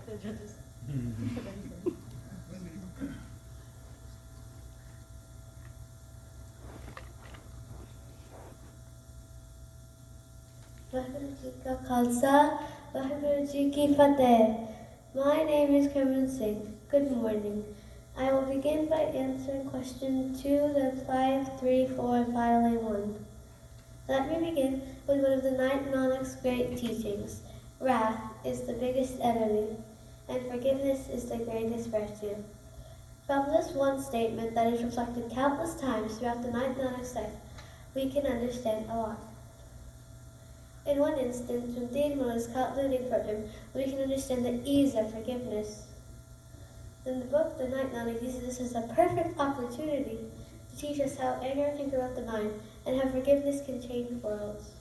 Vaheguru Ji Ka Khalsa, Vaheguru Ji Ki Fateh. My name is Kerman Singh. Good morning. I will begin by answering question 2, then 5, 3, 4, and finally 1. Let me begin with one of the 9th Nanak's great teachings. Wrath is the biggest enemy, and forgiveness is the greatest virtue. From this one statement that is reflected countless times throughout the 9th Nanak's life, we can understand a lot. In one instance, when Dharma is caught looting from him, we can understand the ease of forgiveness. In the book, the 9th Nanak uses this as a perfect opportunity to teach us how anger can corrupt the mind and how forgiveness can change worlds.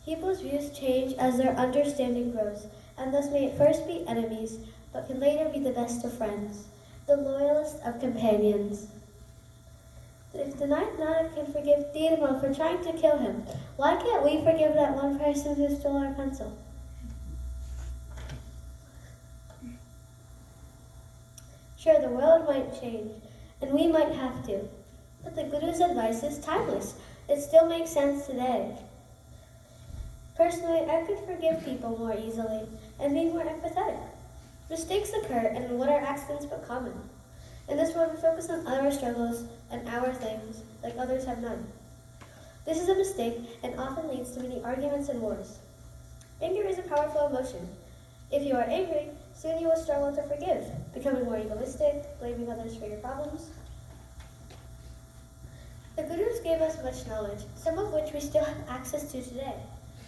People's views change as their understanding grows, and thus may at first be enemies, but can later be the best of friends, the loyalest of companions. If the 9th Nanak can forgive Dharma for trying to kill him, why can't we forgive that one person who stole our pencil? Sure, the world might change, and we might have to, but the Guru's advice is timeless. It still makes sense today. Personally, I could forgive people more easily and be more empathetic. Mistakes occur, and what are accidents but common? In this world, we focus on our struggles and our things like others have none. This is a mistake and often leads to many arguments and wars. Anger is a powerful emotion. If you are angry, soon you will struggle to forgive, becoming more egoistic, blaming others for your problems. The Gurus gave us much knowledge, some of which we still have access to today.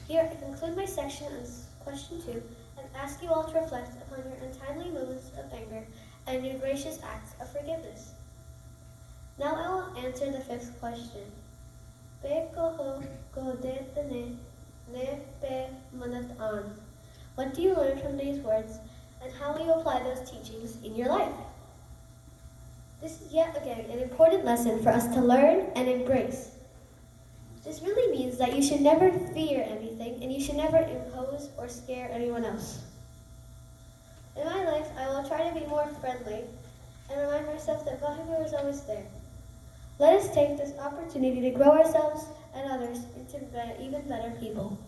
Here I conclude my section on question 2 and ask you all to reflect upon your untimely moments of anger and your gracious acts of forgiveness. Now I will answer the 5th question. Pe koho ko detane ne pe manat an. What do you learn from these words, and how will you apply those teachings in your life? This is yet again an important lesson for us to learn and embrace. This really means that you should never fear anything, and you should never impose or scare anyone else. In my life, I will try to be more friendly and remind myself that Vaheguru is always there. Let us take this opportunity to grow ourselves and others into even better people.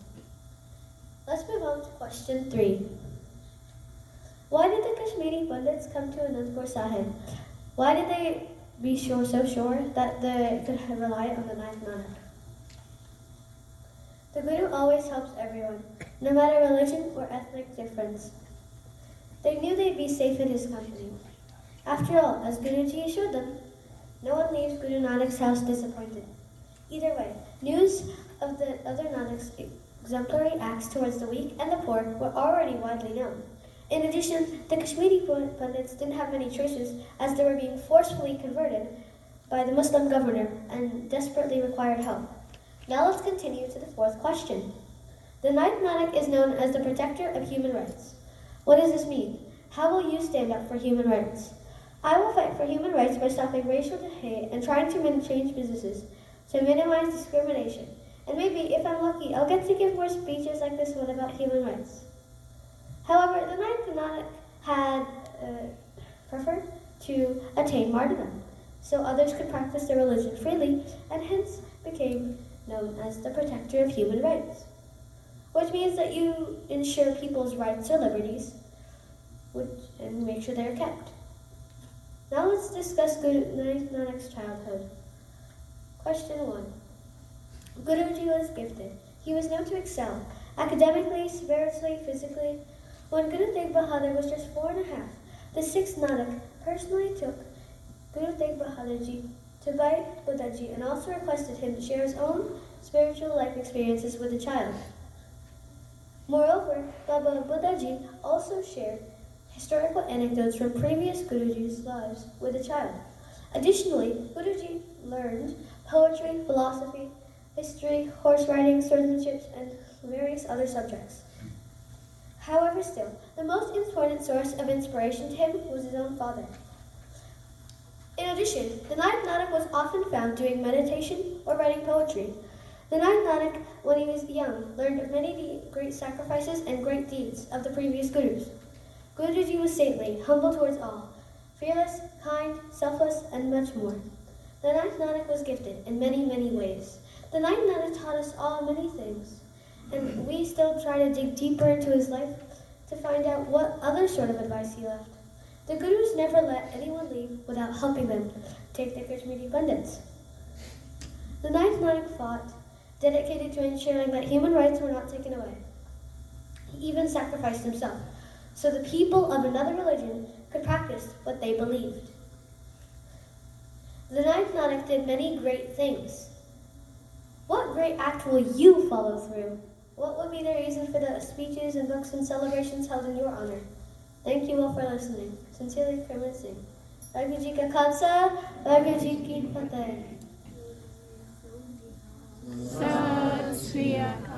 Let's move on to question 3. Why did the Kashmiri Pandits come to Anandpur Sahib? Why did they be so sure that they could rely on the 9th Nanak? The Guru always helps everyone, no matter religion or ethnic difference. They knew they'd be safe in his company. After all, as Guruji assured them, no one leaves Guru Nanak's house disappointed. Either way, news of the other Nanak's exemplary acts towards the weak and the poor were already widely known. In addition, the Kashmiri Pandits didn't have many choices, as they were being forcefully converted by the Muslim governor and desperately required help. Now let's continue to the 4th question. The 9th Nanak is known as the protector of human rights. What does this mean? How will you stand up for human rights? I will fight for human rights by stopping racial hate and trying to change businesses to minimize discrimination. And maybe, if I'm lucky, I'll get to give more speeches like this one about human rights. However, the 9th Nanak had preferred to attain martyrdom, so others could practice their religion freely, and hence became known as the protector of human rights, which means that you ensure people's rights or liberties and make sure they're kept. Now let's discuss Guru Nanak's childhood. Question 1. Guruji was gifted. He was known to excel academically, spiritually, physically. When Guru Tegh Bahadur was just 4 and a half, the 6th Nanak personally took Guru Tegh Bahadur Ji to Bhai Buddha Ji and also requested him to share his own spiritual life experiences with the child. Moreover, Baba Buddha Ji also shared historical anecdotes from previous Guruji's lives with the child. Additionally, Guruji learned poetry, philosophy, history, horse riding, swordsmanship, and various other subjects. However, still, the most important source of inspiration to him was his own father. In addition, the 9th Nanak was often found doing meditation or writing poetry. The 9th Nanak, when he was young, learned of many great sacrifices and great deeds of the previous Gurus. Guruji was saintly, humble towards all, fearless, kind, selfless, and much more. The 9th Nanak was gifted in many, many ways. The 9th Nanak taught us all many things, and we still try to dig deeper into his life to find out what other sort of advice he left. The Gurus never let anyone leave without helping them take their Kashmiri Pandits. The 9th Nanak fought, dedicated to ensuring that human rights were not taken away. He even sacrificed himself, so the people of another religion could practice what they believed. The 9th Nanak did many great things. What great act will you follow through? What would be the reason for the speeches and books and celebrations held in your honor? Thank you all for listening. Sincerely, Kermit Singh. Waheguru Ji Ka Khalsa, Waheguru Ji Ki Fateh. Sat Sri Akal.